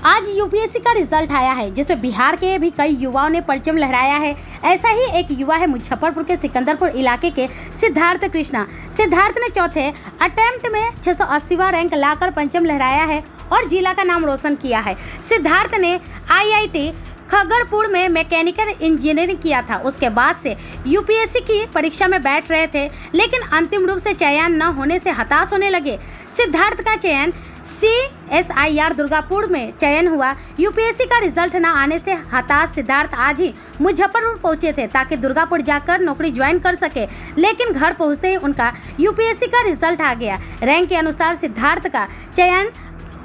आज यूपीएससी का रिजल्ट आया है जिसमें बिहार के भी कई युवाओं ने परचम लहराया है। ऐसा ही एक युवा है मुजफ्फरपुर के सिकंदरपुर इलाके के सिद्धार्थ कृष्णा। सिद्धार्थ ने चौथे अटेम्प्ट में 680वां रैंक लाकर परचम लहराया है और जिला का नाम रोशन किया है। सिद्धार्थ ने आईआईटी खगड़पुर में मैकेनिकल इंजीनियरिंग किया था। उसके बाद से यूपीएससी की परीक्षा में बैठ रहे थे, लेकिन अंतिम रूप से चयन न होने से हताश होने लगे। सिद्धार्थ का चयन CSIR दुर्गापुर में चयन हुआ। यूपीएससी का रिजल्ट न आने से हताश सिद्धार्थ आज ही मुजफ्फरपुर पहुंचे थे ताकि दुर्गापुर जाकर नौकरी ज्वाइन कर सके, लेकिन घर पहुंचते ही उनका यूपीएससी का रिजल्ट आ गया। रैंक के अनुसार सिद्धार्थ का चयन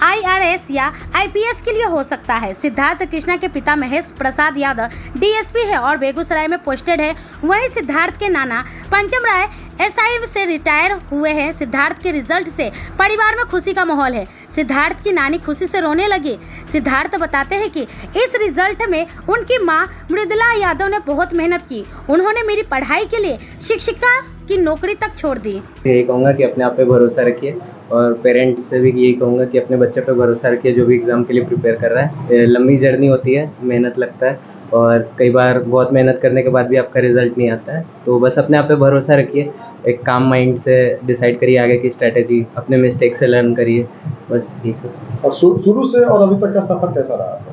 IRS या IPS के लिए हो सकता है। सिद्धार्थ कृष्णा के पिता महेश प्रसाद यादव DSP है और बेगूसराय में पोस्टेड है। वहीं सिद्धार्थ के नाना पंचम राय SI से रिटायर हुए हैं। सिद्धार्थ के रिजल्ट से परिवार में खुशी का माहौल है। सिद्धार्थ की नानी खुशी से रोने लगी। सिद्धार्थ बताते हैं कि इस रिजल्ट में उनकी मां मृदुला यादव ने बहुत मेहनत की। उन्होंने मेरी पढ़ाई के लिए शिक्षिका की नौकरी तक छोड़ दी। यही कहूँगा कि अपने आप पे भरोसा रखिए और पेरेंट्स से भी यही कहूँगा कि अपने बच्चे पे भरोसा रखिए जो भी एग्ज़ाम के लिए प्रिपेयर कर रहा है। लंबी जर्नी होती है, मेहनत लगता है और कई बार बहुत मेहनत करने के बाद भी आपका रिज़ल्ट नहीं आता है, तो बस अपने आप पे भरोसा रखिए। एक काम माइंड से डिसाइड करिए आगे की स्ट्रैटेजी, अपने मिस्टेक से लर्न करिए, बस यही सब। और शुरू से और अभी तक का सफ़र कैसा रहा आपका?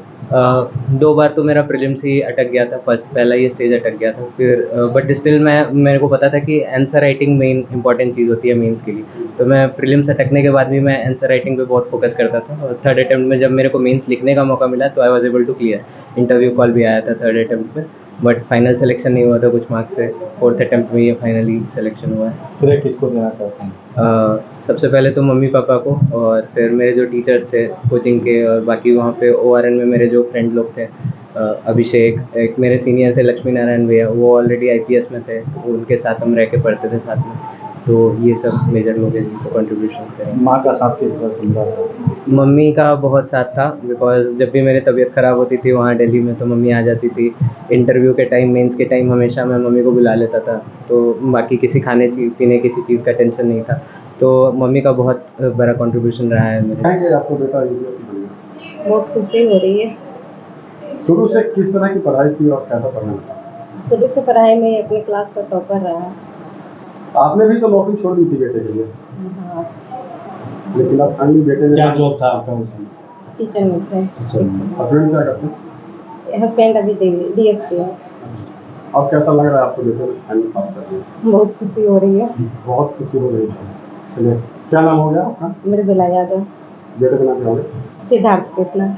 2 बार तो मेरा प्रीलिम्स ही अटक गया था। पहला ये स्टेज अटक गया था, फिर बट स्टिल मेरे को पता था कि आंसर राइटिंग मेन इंपॉर्टेंट चीज़ होती है मेंस के लिए, तो मैं प्रीलिम्स अटकने के बाद भी मैं आंसर राइटिंग पे बहुत फोकस करता था। और थर्ड अटेम्प्ट में जब मेरे को मेंस लिखने का मौका मिला तो I was able to clear. Interview call भी आया था थर्ड अटेम्प्ट में, बट फाइनल सिलेक्शन नहीं हुआ था कुछ मार्क्स से। फोर्थ अटेम्प्ट में ये फाइनली सिलेक्शन हुआ है। श्रेय किसको देना चाहते हैं? सबसे पहले तो मम्मी पापा को, और फिर मेरे जो टीचर्स थे कोचिंग के, और बाकी वहाँ पे ORN में मेरे जो फ्रेंड लोग थे, अभिषेक, एक मेरे सीनियर थे लक्ष्मी नारायण भैया, वो ऑलरेडी IPS में थे, उनके साथ हम रह के पढ़ते थे साथ में। तो ये सब मेजर लोग हैं जिनको कंट्रीब्यूशन करें। माँ का साथ किस तरह से मिला था? मम्मी का बहुत साथ था, बिकॉज जब भी मेरी तबीयत ख़राब होती थी वहाँ दिल्ली में तो मम्मी आ जाती थी। इंटरव्यू के टाइम, मेंस के टाइम हमेशा मैं मम्मी को बुला लेता था, तो बाकी किसी खाने पीने किसी चीज़ का टेंशन नहीं था। तो मम्मी का बहुत बड़ा कंट्रीब्यूशन रहा है मेरे। आपको बेटा यूपीएससी बना? बहुत खुशी हो रही है। शुरू से किस तरह की पढ़ाई की और कैसा पढ़ना था? शुरू से पढ़ाई में अपने क्लास का टॉपर रहा। आपने भी तो नौकरी छोड़ दी थी बेटे के लिए। हाँ, लेकिन अब फाइनली बेटे ने क्या जॉब था आपका उसमें? टीचर में थे। हस्बैंड क्या करते हैं? हस्बैंड अभी DSP है। अब कैसा लग रहा है आपको बेटे ने फाइनल पास कर दिया? बहुत खुशी हो रही है। बहुत खुशी हो रही है। चलिए, क्या नाम हो गया आपका? मृदुला यादव। बेटे का नाम क्या हो गया? सिद्धार्थ कृष्णा।